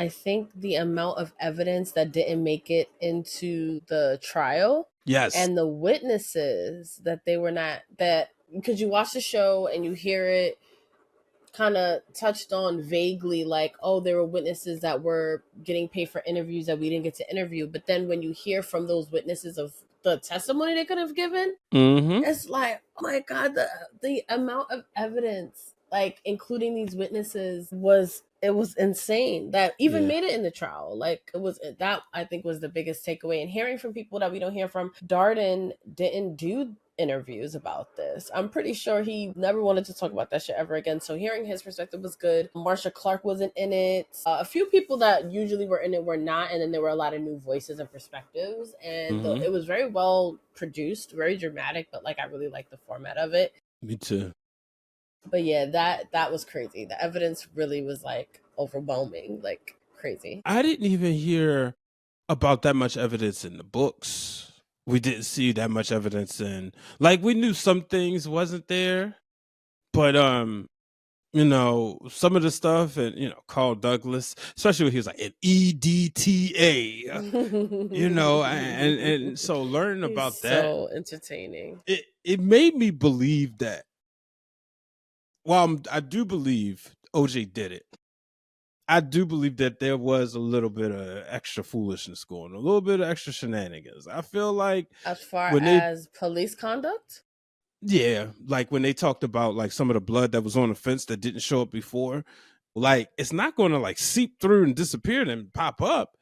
I think the amount of evidence that didn't make it into the trial Yes. and the witnesses that they were not, that because you watch the show and you hear it kind of touched on vaguely, like, oh, there were witnesses that were getting paid for interviews that we didn't get to interview. But then when you hear from those witnesses of the testimony they could have given, Mm-hmm. it's like, oh my God, the amount of evidence, like including these witnesses, was insane that even Yeah. made it in the trial. Like, it was that, I think, was the biggest takeaway. And hearing from people that we don't hear from, Darden didn't do interviews about this. I'm pretty sure he never wanted to talk about that shit ever again. So hearing his perspective was good. Marsha Clark wasn't in it. A few people that usually were in it were not, and then there were a lot of new voices and perspectives. And Mm-hmm. it was very well produced, very dramatic, but like I really liked the format of it. Me too. But yeah, that was crazy. The evidence really was like overwhelming, like crazy. I didn't even hear about that much evidence in the books. We didn't see that much evidence in, like, we knew some things wasn't there, but some of the stuff, and Carl Douglas, especially when he was like an EDTA, and so learning He's about that, so entertaining. it made me believe that. Well, I do believe OJ did it. I do believe that there was a little bit of extra foolishness going, a little bit of extra shenanigans. I feel like As far when they, as police conduct, yeah, like when they talked about like some of the blood that was on the fence that didn't show up before, like it's not going to like seep through and disappear and pop up.